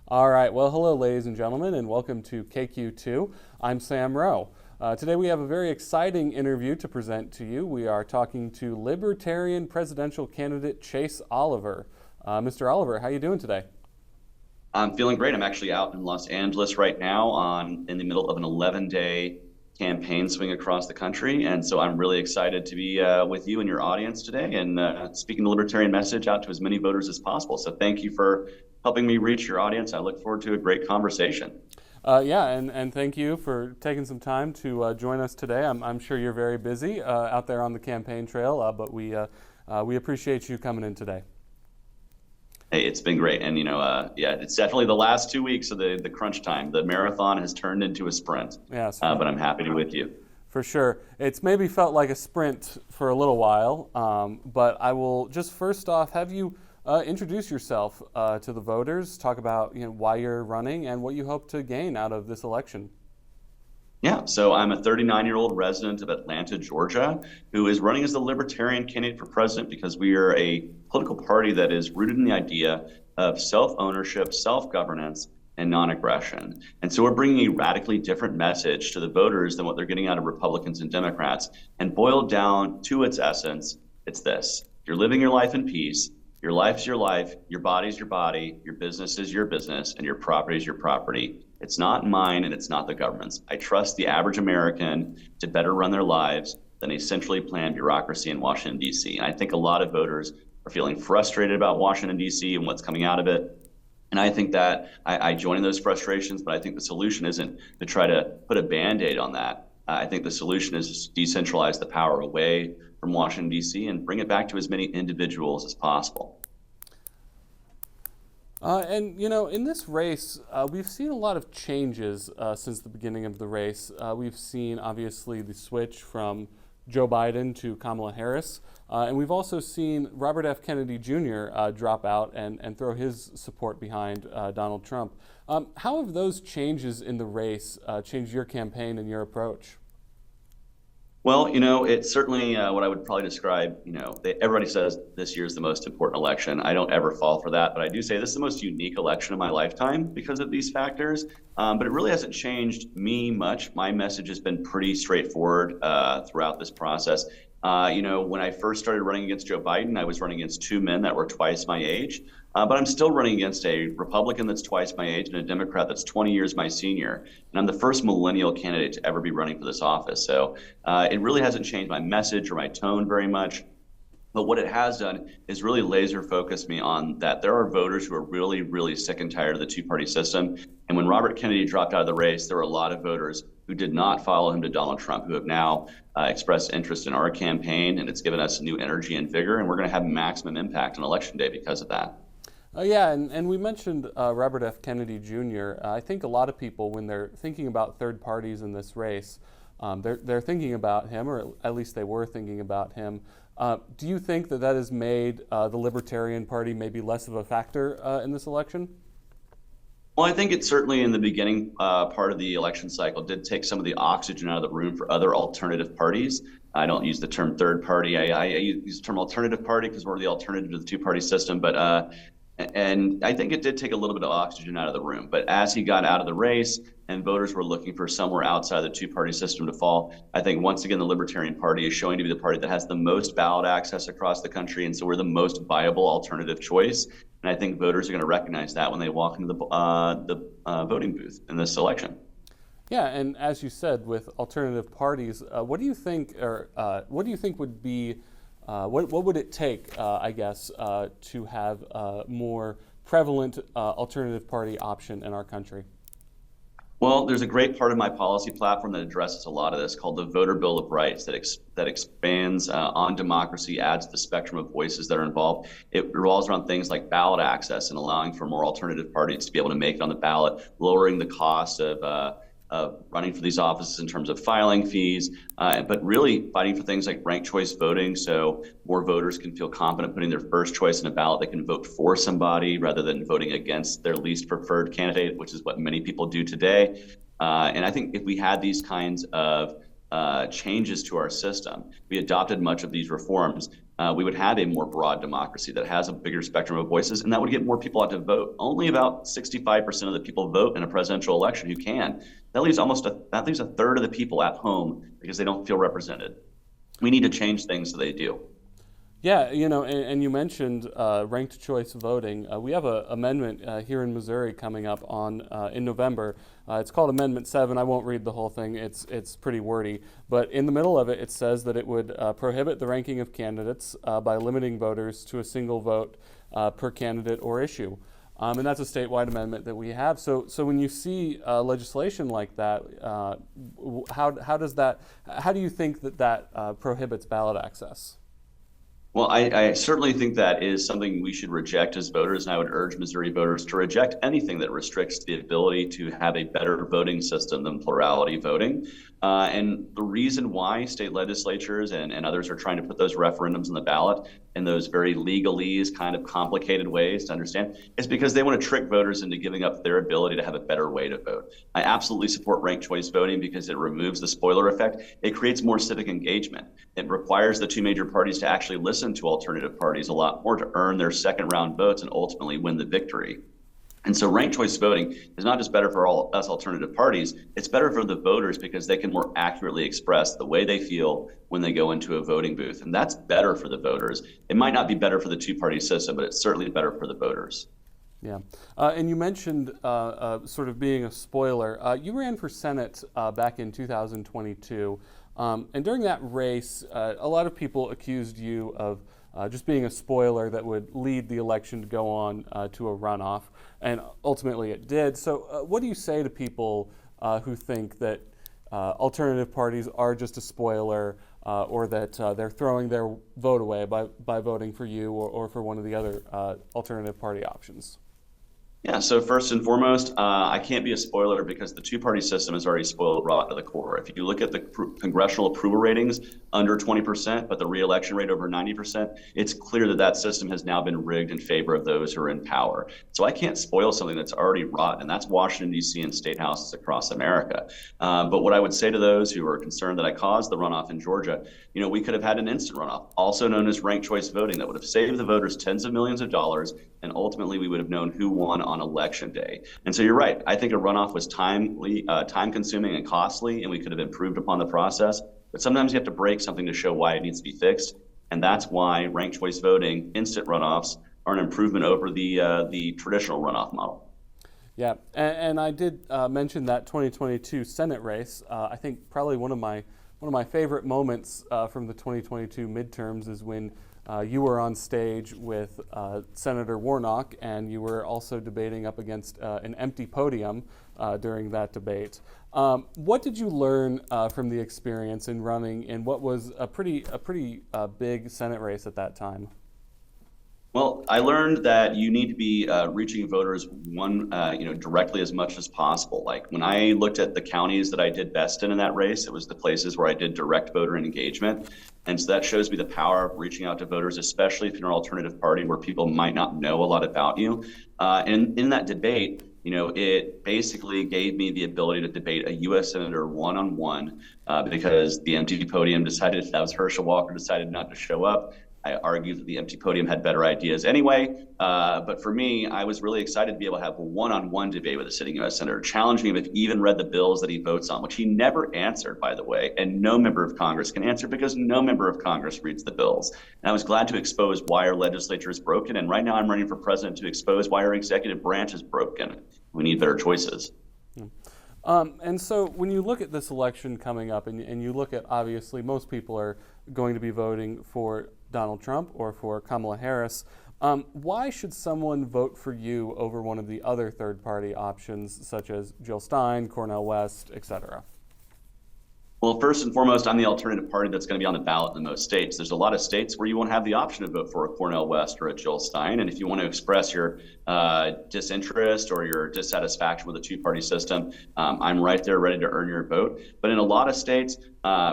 All right, well, hello, ladies and gentlemen, and welcome to KQ2. I'm Sam Rowe. Today we have a very exciting interview to present to you. We are talking to Libertarian presidential candidate Chase Oliver. Mr. Oliver, how are you doing today? I'm feeling great. I'm actually out in Los Angeles right now in the middle of an 11-day campaign swing across the country. And so I'm really excited to be with you and your audience today and speaking the libertarian message out to as many voters as possible. So thank you for helping me reach your audience. I look forward to a great conversation. And thank you for taking some time to join us today. I'm sure you're very busy out there on the campaign trail, but we appreciate you coming in today. Hey, it's been great. And, yeah, it's definitely the last 2 weeks of the crunch time. The marathon has turned into a sprint, Yes, but I'm happy to be with you. for sure. It's maybe felt like a sprint for a little while, but I will just first off have you introduce yourself to the voters, talk about why you're running and what you hope to gain out of this election. Yeah, so I'm a 39-year-old resident of Atlanta, Georgia, who is running as the Libertarian candidate for president because we are a political party that is rooted in the idea of self-ownership, self-governance, and non-aggression. And so we're bringing a radically different message to the voters than what they're getting out of Republicans and Democrats. And boiled down to its essence, it's this. You're living your life in peace. Your life's your life, your body's your body, your business is your business, and your property is your property. It's not mine and it's not the government's. I trust the average American to better run their lives than a centrally planned bureaucracy in Washington, D.C. And I think a lot of voters are feeling frustrated about Washington, D.C. and what's coming out of it. And I think that I join in those frustrations, but I think the solution isn't to try to put a Band-Aid on that. I think the solution is to decentralize the power away from Washington, D.C. and bring it back to as many individuals as possible. In this race, we've seen a lot of changes since the beginning of the race. We've seen, obviously, the switch from Joe Biden to Kamala Harris. And we've also seen Robert F. Kennedy Jr. Drop out and throw his support behind Donald Trump. How have those changes in the race changed your campaign and your approach? Well, it's certainly what I would probably describe, everybody says this year is the most important election. I don't ever fall for that, but I do say this is the most unique election of my lifetime because of these factors. But it really hasn't changed me much. My message has been pretty straightforward throughout this process. When I first started running against Joe Biden, I was running against two men that were twice my age. But I'm still running against a Republican that's twice my age and a Democrat that's 20 years my senior. And I'm the first millennial candidate to ever be running for this office. So it really hasn't changed my message or my tone very much. But what it has done is really laser focused me on that there are voters who are really, really sick and tired of the two-party system. And when Robert Kennedy dropped out of the race, there were a lot of voters who did not follow him to Donald Trump, who have now expressed interest in our campaign. And it's given us new energy and vigor. And we're going to have maximum impact on Election Day because of that. And we mentioned Robert F. Kennedy Jr. I think a lot of people, when they're thinking about third parties in this race, they're thinking about him, or at least they were thinking about him. Do you think that has made the Libertarian Party maybe less of a factor in this election? Well, I think it certainly in the beginning part of the election cycle did take some of the oxygen out of the room for other alternative parties. I don't use the term third party. I use the term alternative party because we're the alternative to the two-party system. And I think it did take a little bit of oxygen out of the room. But as he got out of the race and voters were looking for somewhere outside the two-party system to fall, I think once again the Libertarian Party is showing to be the party that has the most ballot access across the country. And so we're the most viable alternative choice. And I think voters are going to recognize that when they walk into the voting booth in this election. Yeah, and as you said, with alternative parties, what do you think, or what do you think would be what would it take, to have a more prevalent alternative party option in our country? Well, there's a great part of my policy platform that addresses a lot of this called the Voter Bill of Rights that expands on democracy, adds to the spectrum of voices that are involved. It revolves around things like ballot access and allowing for more alternative parties to be able to make it on the ballot, lowering the cost of running for these offices in terms of filing fees, but really fighting for things like ranked choice voting so more voters can feel confident putting their first choice in a ballot. They can vote for somebody rather than voting against their least preferred candidate, which is what many people do today. And I think if we had these kinds of changes to our system, we adopted much of these reforms, we would have a more broad democracy that has a bigger spectrum of voices, and that would get more people out to vote. Only about 65% of the people vote in a presidential election who can. That leaves a third of the people at home because they don't feel represented. We need to change things so they do. Yeah, and you mentioned ranked choice voting. We have an amendment here in Missouri coming up in November. It's called Amendment 7. I won't read the whole thing. It's pretty wordy. But in the middle of it, it says that it would prohibit the ranking of candidates by limiting voters to a single vote per candidate or issue. And that's a statewide amendment that we have. So when you see legislation like that, how do you think that prohibits ballot access? Well, I certainly think that is something we should reject as voters, and I would urge Missouri voters to reject anything that restricts the ability to have a better voting system than plurality voting. And the reason why state legislatures and others are trying to put those referendums on the ballot in those very legalese, kind of complicated ways to understand is because they want to trick voters into giving up their ability to have a better way to vote. I absolutely support ranked choice voting because it removes the spoiler effect. It creates more civic engagement. It requires the two major parties to actually listen to alternative parties a lot more to earn their second round votes and ultimately win the victory. And so ranked choice voting is not just better for all us alternative parties, it's better for the voters because they can more accurately express the way they feel when they go into a voting booth. And that's better for the voters. It might not be better for the two-party system, but it's certainly better for the voters. Yeah. And you mentioned sort of being a spoiler. You ran for Senate back in 2022. And during that race, a lot of people accused you of just being a spoiler that would lead the election to go on to a runoff. And ultimately it did. So what do you say to people who think that alternative parties are just a spoiler or that they're throwing their vote away by voting for you or for one of the other alternative party options? Yeah, so first and foremost, I can't be a spoiler because the two-party system is already spoiled raw to the core. If you look at the congressional approval ratings under 20%, but the re-election rate over 90%, it's clear that that system has now been rigged in favor of those who are in power. So I can't spoil something that's already rotten, and that's Washington, D.C. and state houses across America. But what I would say to those who are concerned that I caused the runoff in Georgia, we could have had an instant runoff, also known as ranked choice voting, that would have saved the voters tens of millions of dollars, and ultimately we would have known who won on election day. And so you're right. I think a runoff was time-consuming and costly, and we could have improved upon the process. But sometimes you have to break something to show why it needs to be fixed, and that's why ranked choice voting, instant runoffs, are an improvement over the traditional runoff model. Yeah, and I did mention that 2022 Senate race. I think probably one of my favorite moments from the 2022 midterms is when you were on stage with Senator Warnock, and you were also debating up against an empty podium during that debate. What did you learn from the experience in running in what was a pretty big Senate race at that time? Well, I learned that you need to be reaching voters directly as much as possible. Like when I looked at the counties that I did best in that race, it was the places where I did direct voter engagement. And so that shows me the power of reaching out to voters, especially if you're an alternative party where people might not know a lot about you. And in that debate, it basically gave me the ability to debate a U.S. Senator one-on-one because the empty podium decided, that was Herschel Walker, decided not to show up. I argued that the empty podium had better ideas anyway. But for me, I was really excited to be able to have a one-on-one debate with a sitting U.S. Senator, challenging him if he even read the bills that he votes on, which he never answered, by the way. And no member of Congress can answer because no member of Congress reads the bills. And I was glad to expose why our legislature is broken. And right now I'm running for president to expose why our executive branch is broken. We need better choices. And so when you look at this election coming up and you look at, obviously, most people are going to be voting for Donald Trump or for Kamala Harris. Why should someone vote for you over one of the other third-party options, such as Jill Stein, Cornel West, et cetera? Well, first and foremost, I'm the alternative party that's going to be on the ballot in most states. There's a lot of states where you won't have the option to vote for a Cornel West or a Jill Stein. And if you want to express your disinterest or your dissatisfaction with the two-party system, I'm right there ready to earn your vote. But in a lot of states,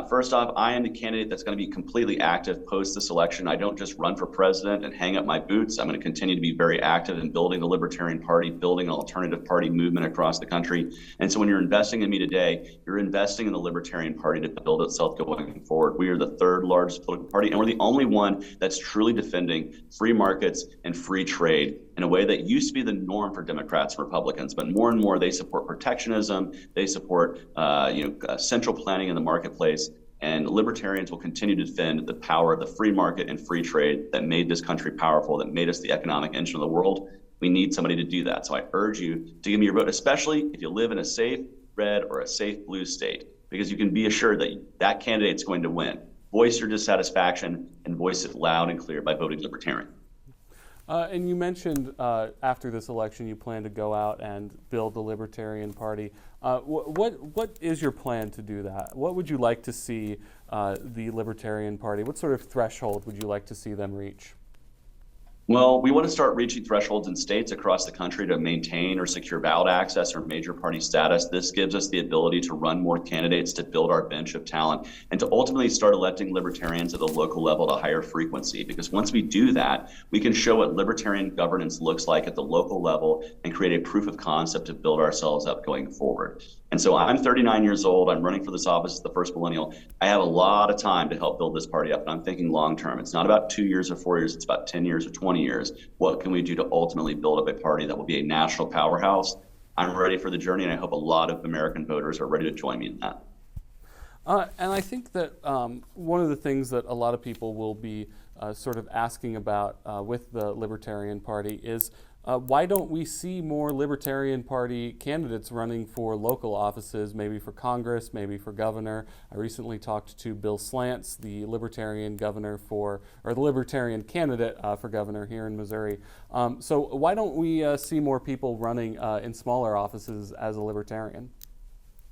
first off, I am the candidate that's going to be completely active post this election. I don't just run for president and hang up my boots. I'm going to continue to be very active in building the Libertarian Party, building an alternative party movement across the country. And so when you're investing in me today, you're investing in the Libertarian Party to build itself going forward. We are the third largest political party, and we're the only one that's truly defending free markets and free trade in a way that used to be the norm for Democrats and Republicans. But more and more, they support protectionism, they support central planning in the marketplace. And libertarians will continue to defend the power of the free market and free trade that made this country powerful, that made us the economic engine of the world. We need somebody to do that. So I urge you to give me your vote, especially if you live in a safe red or a safe blue state, because you can be assured that that candidate's going to win. Voice your dissatisfaction and voice it loud and clear by voting Libertarian. And you mentioned after this election you plan to go out and build the Libertarian Party. What is your plan to do that? What would you like to see the Libertarian Party? What sort of threshold would you like to see them reach? Well, we want to start reaching thresholds in states across the country to maintain or secure ballot access or major party status. This gives us the ability to run more candidates, to build our bench of talent, and to ultimately start electing libertarians at the local level at a higher frequency. Because once we do that, we can show what libertarian governance looks like at the local level and create a proof of concept to build ourselves up going forward. And so I'm 39 years old. I'm running for this office as the first millennial. I have a lot of time to help build this party up, and I'm thinking long term. It's not about 2 years or 4 years. It's about 10 years or 20 years. What can we do to ultimately build up a party that will be a national powerhouse? I'm ready for the journey, and I hope a lot of American voters are ready to join me in that. And I think that one of the things that a lot of people will be sort of asking about with the Libertarian Party is why don't we see more Libertarian Party candidates running for local offices, maybe for Congress, maybe for governor? I recently talked to Bill Slants, the Libertarian governor or the Libertarian candidate for governor here in Missouri. So why don't we see more people running in smaller offices as a Libertarian?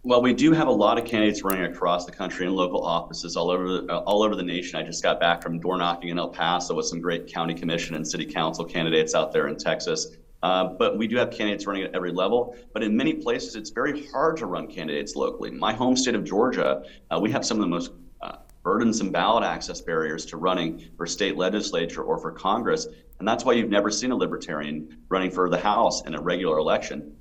Well, we do have a lot of candidates running across the country in local offices all over the nation. I just got back from door knocking in El Paso with some great county commission and city council candidates out there in Texas. But we do have candidates running at every level. But in many places, it's very hard to run candidates locally. My home state of Georgia, we have some of the most burdensome ballot access barriers to running for state legislature or for Congress. And that's why you've never seen a libertarian running for the House in a regular election,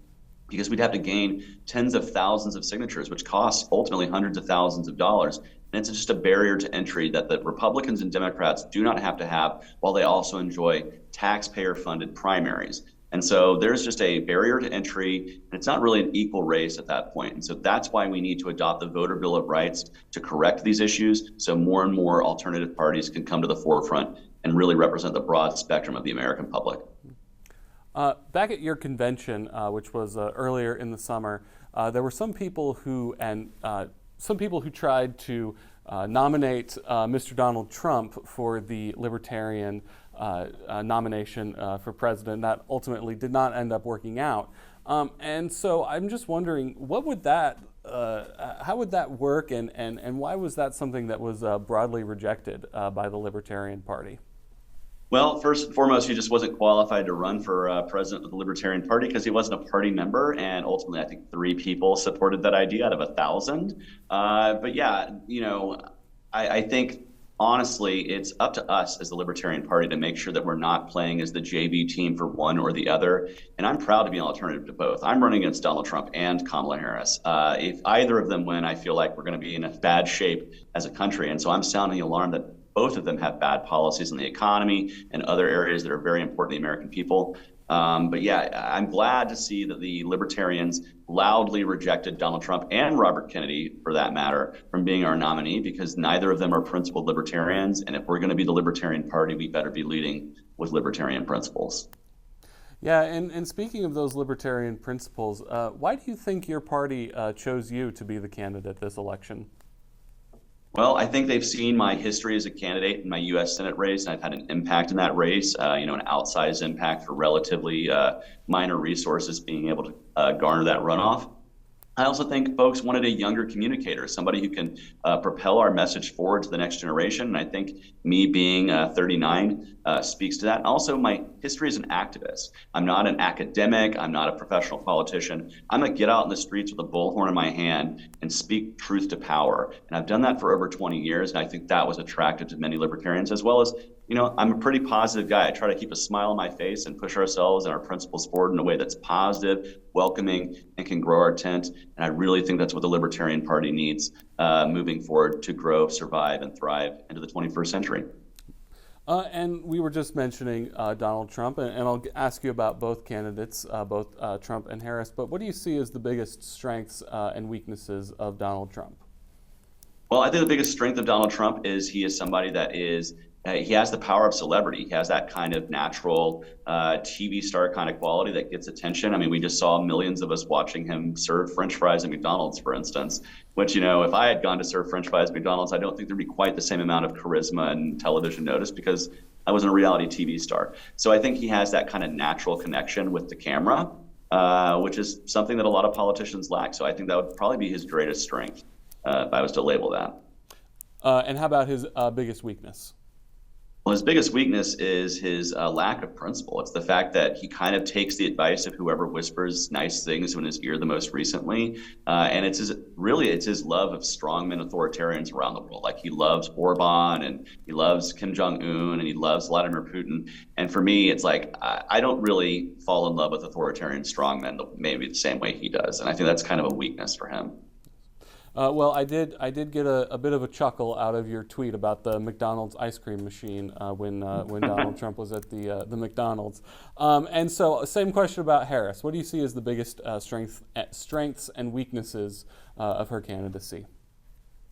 because we'd have to gain tens of thousands of signatures, which costs ultimately hundreds of thousands of dollars. And it's just a barrier to entry that the Republicans and Democrats do not have to have, while they also enjoy taxpayer-funded primaries. And so there's just a barrier to entry, and it's not really an equal race at that point. And so that's why we need to adopt the Voter Bill of Rights to correct these issues, so more and more alternative parties can come to the forefront and really represent the broad spectrum of the American public. Back at your convention, which was earlier in the summer, there were some people who tried to nominate Mr. Donald Trump for the Libertarian nomination for president. That ultimately did not end up working out. And so I'm just wondering, how would that work, and why was that something that was broadly rejected by the Libertarian Party? Well, first and foremost, he just wasn't qualified to run for president of the Libertarian Party because he wasn't a party member, and ultimately, I think 3 people supported that idea out of 1,000. But yeah, I think honestly, it's up to us as the Libertarian Party to make sure that we're not playing as the JV team for one or the other. And I'm proud to be an alternative to both. I'm running against Donald Trump and Kamala Harris. If either of them win, I feel like we're going to be in a bad shape as a country, and so I'm sounding the alarm that both of them have bad policies in the economy and other areas that are very important to the American people. But yeah, I'm glad to see that the Libertarians loudly rejected Donald Trump and Robert Kennedy, for that matter, from being our nominee, because neither of them are principled libertarians. And if we're going to be the Libertarian Party, we better be leading with libertarian principles. Yeah, and speaking of those libertarian principles, why do you think your party chose you to be the candidate this election? Well, I think they've seen my history as a candidate in my U.S. Senate race, and I've had an impact in that race, an outsized impact for relatively minor resources being able to garner that runoff. I also think folks wanted a younger communicator, somebody who can propel our message forward to the next generation. And I think me being 39 speaks to that. And also, my history as an activist. I'm not an academic. I'm not a professional politician. I'm going to get out in the streets with a bullhorn in my hand and speak truth to power. And I've done that for over 20 years. And I think that was attractive to many libertarians, as well as I'm a pretty positive guy. I try to keep a smile on my face and push ourselves and our principles forward in a way that's positive, welcoming, and can grow our tent. And I really think that's what the Libertarian Party needs moving forward to grow, survive, and thrive into the 21st century. And we were just mentioning Donald Trump, and I'll ask you about both candidates, both Trump and Harris, but what do you see as the biggest strengths and weaknesses of Donald Trump? Well, I think the biggest strength of Donald Trump is he is somebody that he has the power of celebrity. He has that kind of natural TV star kind of quality that gets attention. I mean, we just saw millions of us watching him serve French fries at McDonald's, for instance, which, if I had gone to serve French fries at McDonald's, I don't think there'd be quite the same amount of charisma and television notice because I wasn't a reality TV star. So I think he has that kind of natural connection with the camera, which is something that a lot of politicians lack. So I think that would probably be his greatest strength, if I was to label that. And how about his biggest weakness? Well, his biggest weakness is his lack of principle. It's the fact that he kind of takes the advice of whoever whispers nice things in his ear the most recently. And it's his love of strongmen authoritarians around the world. Like he loves Orban and he loves Kim Jong-un and he loves Vladimir Putin. And for me, it's like I don't really fall in love with authoritarian strongmen maybe the same way he does. And I think that's kind of a weakness for him. Well, I did get a bit of a chuckle out of your tweet about the McDonald's ice cream machine when Donald Trump was at the McDonald's. And so, same question about Harris. What do you see as the biggest strengths and weaknesses of her candidacy?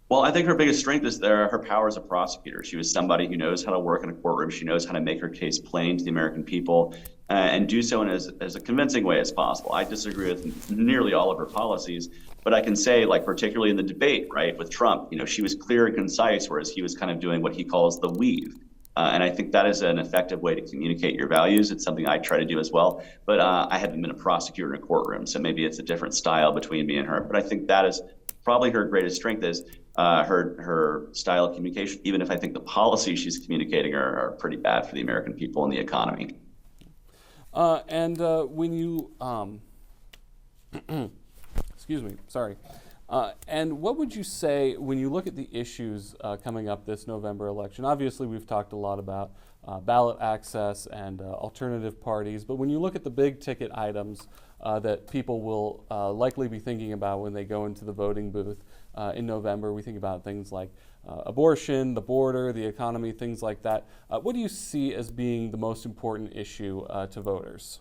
Well, I think her biggest strength is her power as a prosecutor. She was somebody who knows how to work in a courtroom. She knows how to make her case plain to the American people and do so in as a convincing way as possible. I disagree with nearly all of her policies, but I can say, like, particularly in the debate, right, with Trump, she was clear and concise, whereas he was kind of doing what he calls the weave. And I think that is an effective way to communicate your values. It's something I try to do as well. But I haven't been a prosecutor in a courtroom, so maybe it's a different style between me and her. But I think that is probably her greatest strength is her style of communication, even if I think the policies she's communicating are pretty bad for the American people and the economy. When you, excuse me, sorry. And what would you say when you look at the issues coming up this November election? Obviously, we've talked a lot about ballot access and alternative parties, but when you look at the big ticket items that people will likely be thinking about when they go into the voting booth in November, we think about things like abortion, the border, the economy, things like that. What do you see as being the most important issue to voters?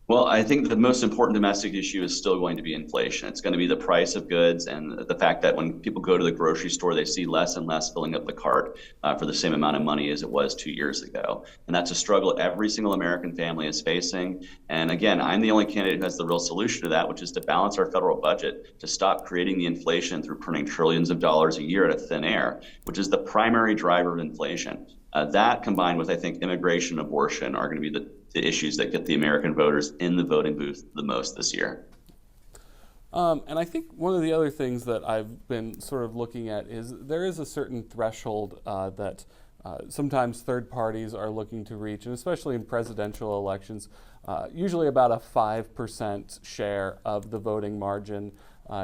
Well, I think the most important domestic issue is still going to be inflation. It's going to be the price of goods and the fact that when people go to the grocery store, they see less and less filling up the cart for the same amount of money as it was 2 years ago. And that's a struggle every single American family is facing. And again, I'm the only candidate who has the real solution to that, which is to balance our federal budget, to stop creating the inflation through printing trillions of dollars a year out of thin air, which is the primary driver of inflation. That combined with, I think, immigration and abortion are going to be the issues that get the American voters in the voting booth the most this year. And I think one of the other things that I've been sort of looking at is there is a certain threshold that sometimes third parties are looking to reach, and especially in presidential elections, usually about a 5% share of the voting margin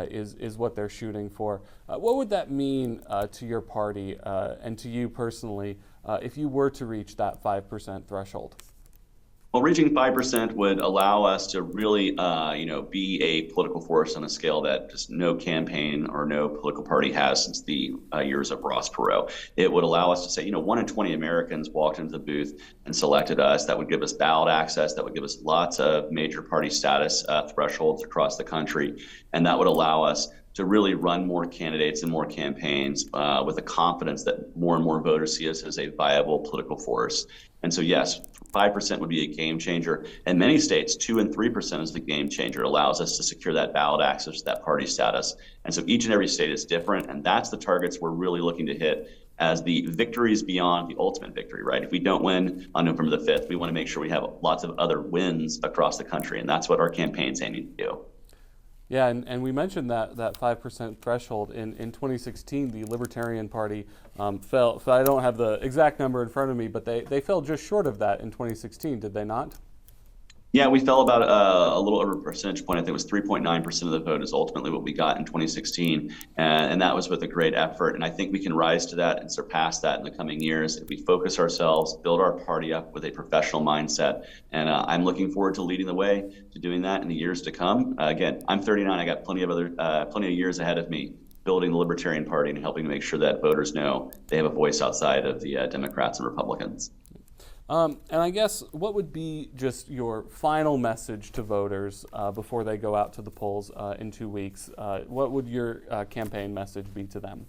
is what they're shooting for. What would that mean to your party and to you personally if you were to reach that 5% threshold? Well, reaching 5% would allow us to really, be a political force on a scale that just no campaign or no political party has since the years of Ross Perot. It would allow us to say, 1 in 20 Americans walked into the booth and selected us. That would give us ballot access. That would give us lots of major party status thresholds across the country. And that would allow us to really run more candidates and more campaigns with the confidence that more and more voters see us as a viable political force. And so, yes, 5% would be a game changer. In many states, 2 and 3% is the game changer. It allows us to secure that ballot access to that party status. And so each and every state is different. And that's the targets we're really looking to hit as the victories beyond the ultimate victory, right? If we don't win on November the 5th, we want to make sure we have lots of other wins across the country. And that's what our campaign's aiming to do. Yeah, and we mentioned that 5% threshold. In 2016, the Libertarian Party fell. I don't have the exact number in front of me, but they fell just short of that in 2016, did they not? Yeah, we fell about a little over a percentage point. I think it was 3.9% of the vote is ultimately what we got in 2016. And that was with a great effort. And I think we can rise to that and surpass that in the coming years if we focus ourselves, build our party up with a professional mindset. And I'm looking forward to leading the way to doing that in the years to come. Again, I'm 39. I got plenty of years ahead of me building the Libertarian Party and helping to make sure that voters know they have a voice outside of the Democrats and Republicans. And I guess what would be just your final message to voters before they go out to the polls in 2 weeks? What would your campaign message be to them?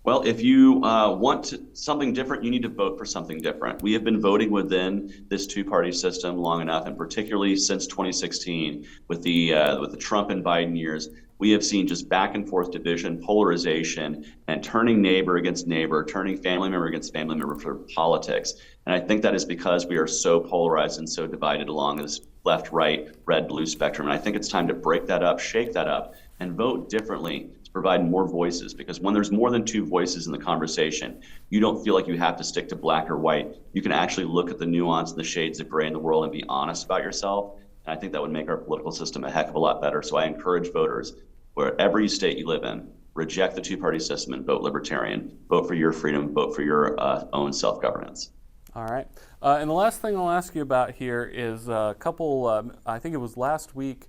Well, if you want something different, you need to vote for something different. We have been voting within this two-party system long enough, and particularly since 2016, with the Trump and Biden years, we have seen just back and forth division, polarization, and turning neighbor against neighbor, turning family member against family member for politics. And I think that is because we are so polarized and so divided along this left, right, red, blue spectrum. And I think it's time to break that up, shake that up, and vote differently to provide more voices. Because when there's more than two voices in the conversation, you don't feel like you have to stick to black or white. You can actually look at the nuance and the shades of gray in the world and be honest about yourself. And I think that would make our political system a heck of a lot better. So I encourage voters, wherever state you live in, reject the two-party system and vote Libertarian. Vote for your freedom. Vote for your own self-governance. All right. And the last thing I'll ask you about here is a couple, I think it was last week,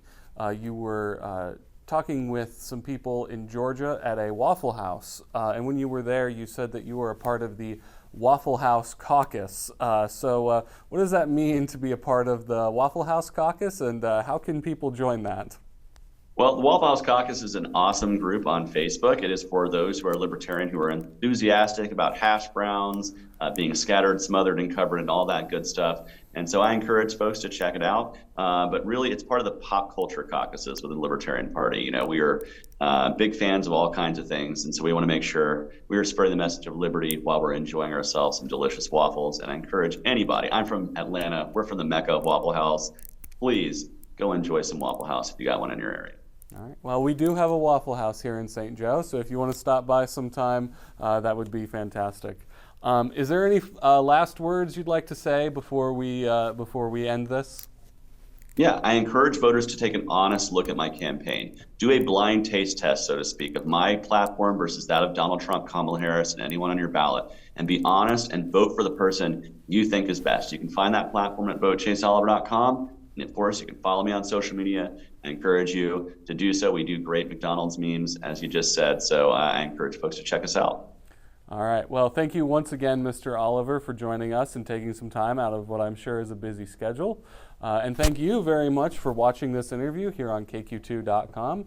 you were talking with some people in Georgia at a Waffle House. And when you were there, you said that you were a part of the Waffle House caucus. So what does that mean to be a part of the Waffle House caucus, and how can people join that? Well, the Waffle House Caucus is an awesome group on Facebook. It is for those who are libertarian, who are enthusiastic about hash browns, being scattered, smothered, and covered, and all that good stuff. And so I encourage folks to check it out. But really, it's part of the pop culture caucuses within the Libertarian Party. You know, we are big fans of all kinds of things. And so we want to make sure we are spreading the message of liberty while we're enjoying ourselves some delicious waffles. And I encourage anybody. I'm from Atlanta. We're from the Mecca of Waffle House. Please go enjoy some Waffle House if you got one in your area. All right. Well, we do have a Waffle House here in St. Joe, so if you want to stop by sometime, that would be fantastic. Is there any last words you'd like to say before we end this? Yeah, I encourage voters to take an honest look at my campaign. Do a blind taste test, so to speak, of my platform versus that of Donald Trump, Kamala Harris, and anyone on your ballot, and be honest and vote for the person you think is best. You can find that platform at votechaseoliver.com. And of course, you can follow me on social media. I encourage you to do so. We do great McDonald's memes, as you just said. So I encourage folks to check us out. All right. Well, thank you once again, Mr. Oliver, for joining us and taking some time out of what I'm sure is a busy schedule. And thank you very much for watching this interview here on KQ2.com.